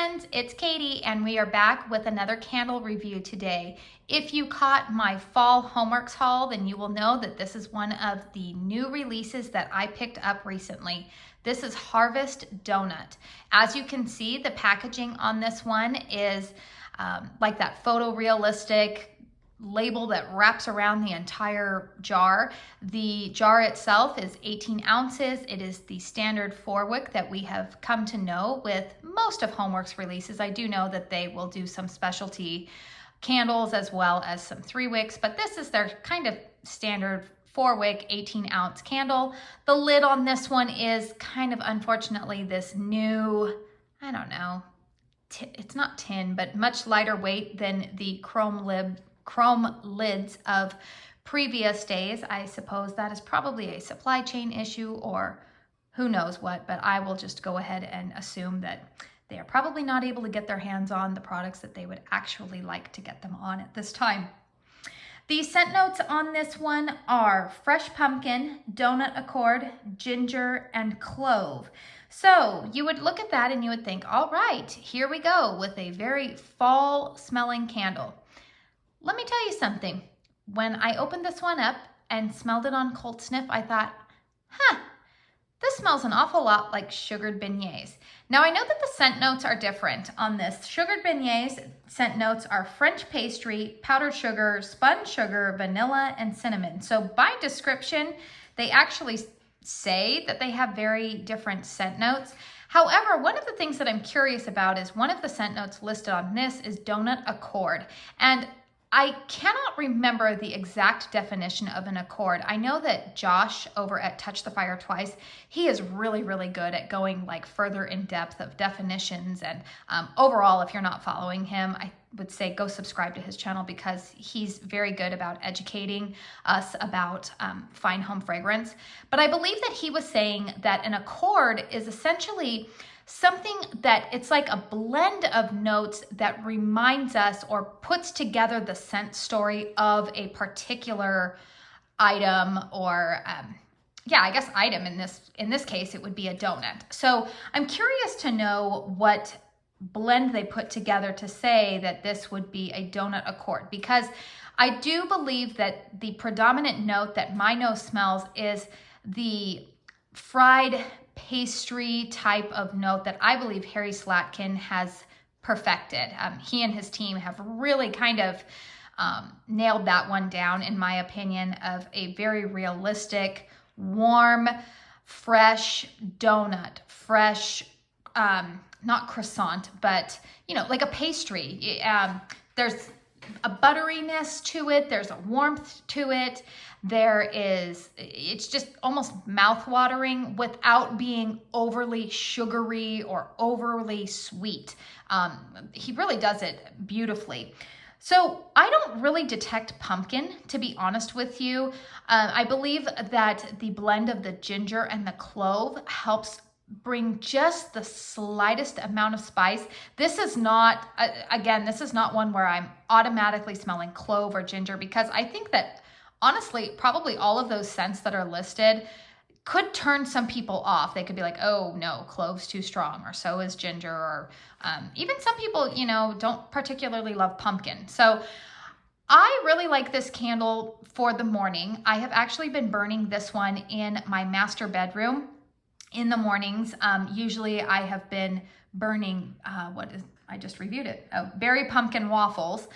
friends, it's Katie and we are back with another candle review today. If you caught my fall Homeworx haul, then you will know that this is one of the new releases that I picked up recently. This is Harvest Donut. As you can see, the packaging on this one is like that photorealistic label that wraps around the entire jar. The jar itself is 18 ounces. It is the standard 4-wick that we have come to know with most of Homeworx releases. I do know that they will do some specialty candles as well as some 3-wicks, but this is their kind of standard 4-wick 18-ounce candle. The lid on this one is kind of, unfortunately, this new, I don't know, it's not tin, but much lighter weight than the chrome lids of previous days. I suppose that is probably a supply chain issue or who knows what, but I will just go ahead and assume that they are probably not able to get their hands on the products that they would actually like to get them on at this time. The scent notes on this one are fresh pumpkin, donut accord, ginger, and clove. So you would look at that and you would think, all right, here we go with a very fall smelling candle. Let me tell you something. When I opened this one up and smelled it on cold sniff, I thought, this smells an awful lot like sugared beignets. Now I know that the scent notes are different on this. Sugared beignets scent notes are French pastry, powdered sugar, spun sugar, vanilla, and cinnamon. So by description, they actually say that they have very different scent notes. However, one of the things that I'm curious about is one of the scent notes listed on this is donut accord. And I cannot remember the exact definition of an accord. I know that Josh over at Touch the Fire Twice, he is really, really good at going like further in depth of definitions. And overall, if you're not following him, I would say go subscribe to his channel because he's very good about educating us about fine home fragrance. But I believe that he was saying that an accord is essentially something that it's like a blend of notes that reminds us or puts together the scent story of a particular item or I guess item. In this case, it would be a donut. So I'm curious to know what blend they put together to say that this would be a donut accord, because I do believe that the predominant note that my nose smells is the fried pastry type of note that I believe Harry Slatkin has perfected. He and his team have really kind of nailed that one down, in my opinion, of a very realistic, warm, fresh donut, fresh, not croissant, but, you know, like a pastry. There's a butteriness to it. There's a warmth to it. It's just almost mouth-watering without being overly sugary or overly sweet. He really does it beautifully. So I don't really detect pumpkin, to be honest with you. I believe that the blend of the ginger and the clove helps bring just the slightest amount of spice. This is not, again, this is not one where I'm automatically smelling clove or ginger, because I think that honestly, probably all of those scents that are listed could turn some people off. They could be like, oh no, clove's too strong, or so is ginger, or even some people, you know, don't particularly love pumpkin. So I really like this candle for the morning. I have actually been burning this one in my master bedroom in the mornings. Usually I have been burning, I just reviewed it, berry pumpkin waffles.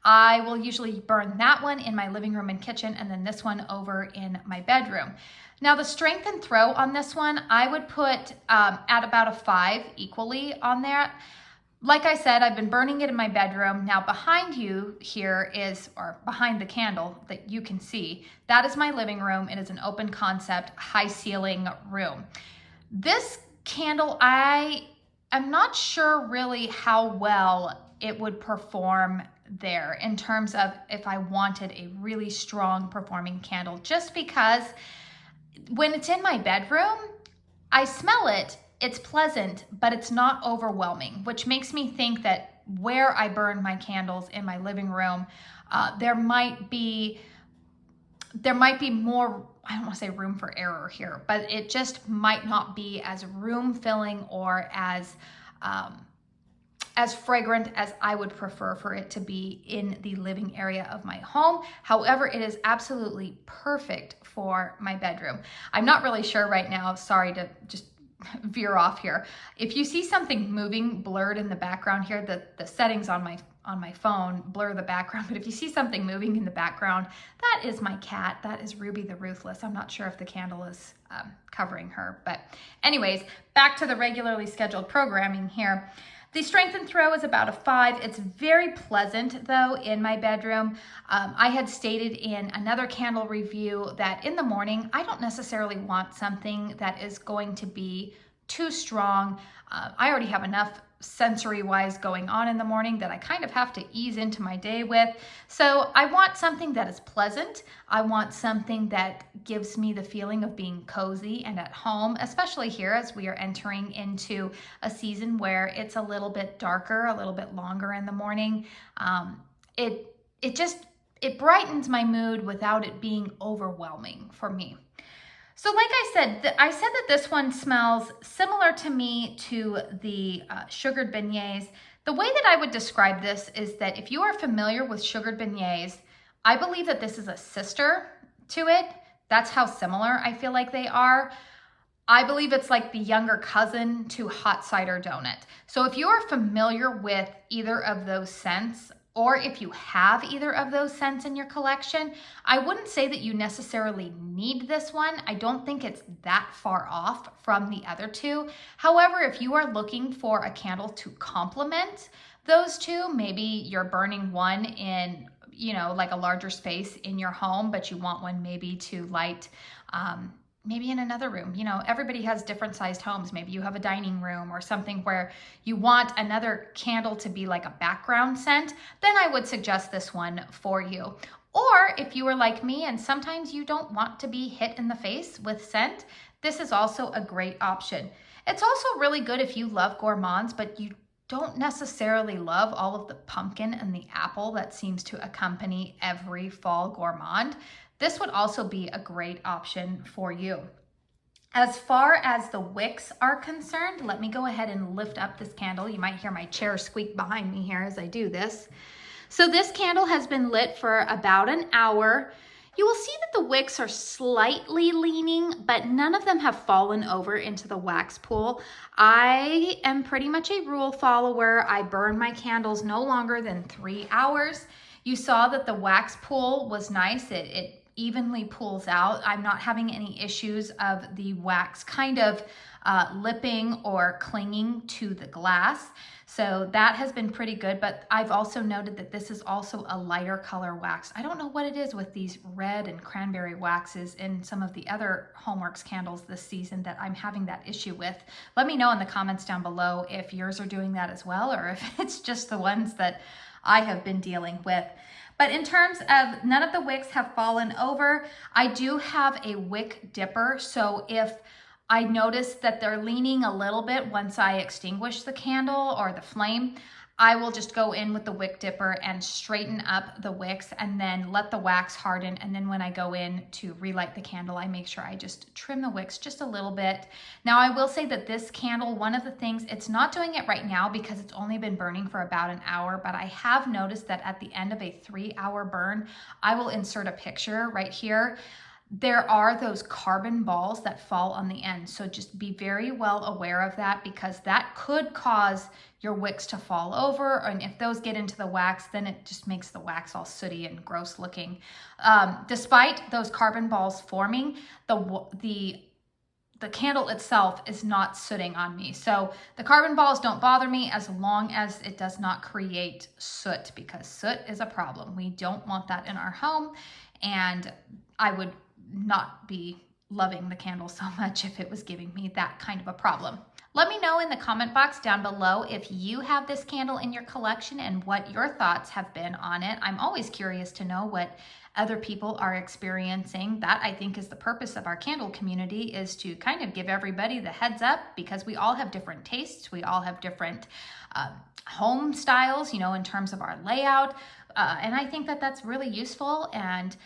I will usually burn that one in my living room and kitchen, and then this one over in my bedroom. Now the strength and throw on this one, I would put at about a 5 equally on there. Like I said, I've been burning it in my bedroom. Now behind you here is, or behind the candle that you can see, that is my living room. It is an open concept, high ceiling room. This candle, I am not sure really how well it would perform there in terms of if I wanted a really strong performing candle, just because when it's in my bedroom, I smell it, it's pleasant, but it's not overwhelming, which makes me think that where I burn my candles in my living room, there might be more, I don't want to say room for error here, but it just might not be as room filling or as as fragrant as I would prefer for it to be in the living area of my home. However, it is absolutely perfect for my bedroom. I'm not really sure right now, sorry to just veer off here. If you see something moving blurred in the background here, the settings on my phone blur the background, but if you see something moving in the background, that is my cat. That is Ruby the Ruthless. I'm not sure if the candle is covering her, but anyways, back to the regularly scheduled programming here. The strength and throw is about a 5. It's very pleasant though in my bedroom. I had stated in another candle review that in the morning, I don't necessarily want something that is going to be too strong. I already have enough sensory-wise going on in the morning that I kind of have to ease into my day with. So I want something that is pleasant. I want something that gives me the feeling of being cozy and at home, especially here as we are entering into a season where it's a little bit darker, a little bit longer in the morning. It brightens my mood without it being overwhelming for me. So like I said that this one smells similar to me to the sugared beignets. The way that I would describe this is that if you are familiar with sugared beignets, I believe that this is a sister to it. That's how similar I feel like they are. I believe it's like the younger cousin to hot cider donut. So if you are familiar with either of those scents, or if you have either of those scents in your collection, I wouldn't say that you necessarily need this one. I don't think it's that far off from the other two. However, if you are looking for a candle to complement those two, maybe you're burning one in, like a larger space in your home, but you want one maybe to light, maybe in another room. Everybody has different sized homes. Maybe you have a dining room or something where you want another candle to be like a background scent, then I would suggest this one for you. Or if you are like me and sometimes you don't want to be hit in the face with scent, this is also a great option. It's also really good if you love gourmands, but you don't necessarily love all of the pumpkin and the apple that seems to accompany every fall gourmand. This would also be a great option for you. As far as the wicks are concerned, let me go ahead and lift up this candle. You might hear my chair squeak behind me here as I do this. So this candle has been lit for about an hour. You will see that the wicks are slightly leaning, but none of them have fallen over into the wax pool. I am pretty much a rule follower. I burn my candles no longer than 3 hours. You saw that the wax pool was nice. It evenly pulls out. I'm not having any issues of the wax kind of lipping or clinging to the glass. So that has been pretty good, but I've also noted that this is also a lighter color wax. I don't know what it is with these red and cranberry waxes in some of the other Homeworx candles this season that I'm having that issue with. Let me know in the comments down below if yours are doing that as well, or if it's just the ones that I have been dealing with. But in terms of none of the wicks have fallen over, I do have a wick dipper. So if I notice that they're leaning a little bit once I extinguish the candle or the flame, I will just go in with the wick dipper and straighten up the wicks and then let the wax harden. And then when I go in to relight the candle, I make sure I just trim the wicks just a little bit. Now I will say that this candle, one of the things, it's not doing it right now because it's only been burning for about an hour, but I have noticed that at the end of a 3-hour burn, I will insert a picture right here. There are those carbon balls that fall on the end. So just be very well aware of that because that could cause your wicks to fall over. And if those get into the wax, then it just makes the wax all sooty and gross looking. Despite those carbon balls forming, the candle itself is not sooting on me. So the carbon balls don't bother me as long as it does not create soot, because soot is a problem. We don't want that in our home. And I would not be loving the candle so much if it was giving me that kind of a problem. Let me know in the comment box down below if you have this candle in your collection and what your thoughts have been on it. I'm always curious to know what other people are experiencing. That I think is the purpose of our candle community, is to kind of give everybody the heads up, because we all have different tastes. We all have different home styles, in terms of our layout. And I think that that's really useful. And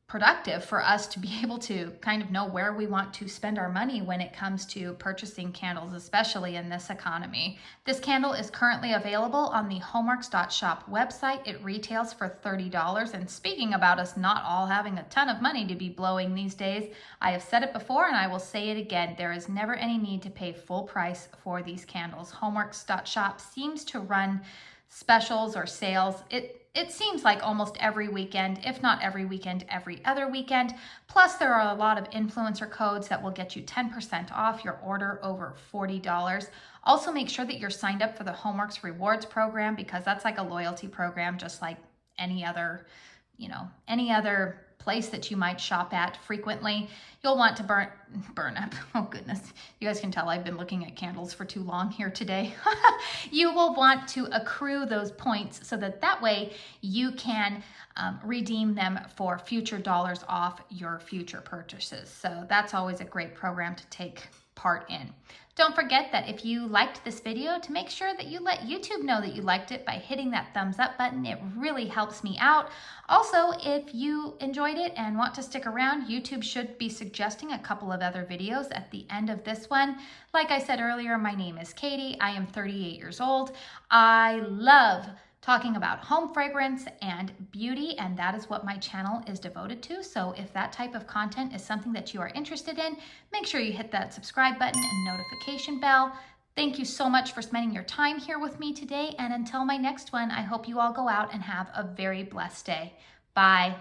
productive for us to be able to kind of know where we want to spend our money when it comes to purchasing candles, especially in this economy. This candle is currently available on the Homeworx.shop website. It retails for $30. And speaking about us not all having a ton of money to be blowing these days, I have said it before and I will say it again. There is never any need to pay full price for these candles. Homeworx.shop seems to run specials or sales. It seems like almost every weekend, if not every weekend, every other weekend. Plus, there are a lot of influencer codes that will get you 10% off your order over $40. Also, make sure that you're signed up for the Homeworx Rewards program, because that's like a loyalty program, just like any other, any other place that you might shop at frequently. You'll want to burn up. Oh goodness, you guys can tell I've been looking at candles for too long here today. You will want to accrue those points so that way you can redeem them for future dollars off your future purchases. So that's always a great program to take part in. Don't forget that if you liked this video, to make sure that you let YouTube know that you liked it by hitting that thumbs up button. It really helps me out. Also, if you enjoyed it and want to stick around, YouTube should be suggesting a couple of other videos at the end of this one. Like I said earlier, my name is Katie. I am 38 years old. I love talking about home fragrance and beauty, and that is what my channel is devoted to. So if that type of content is something that you are interested in, make sure you hit that subscribe button and notification bell. Thank you so much for spending your time here with me today, and until my next one, I hope you all go out and have a very blessed day. Bye.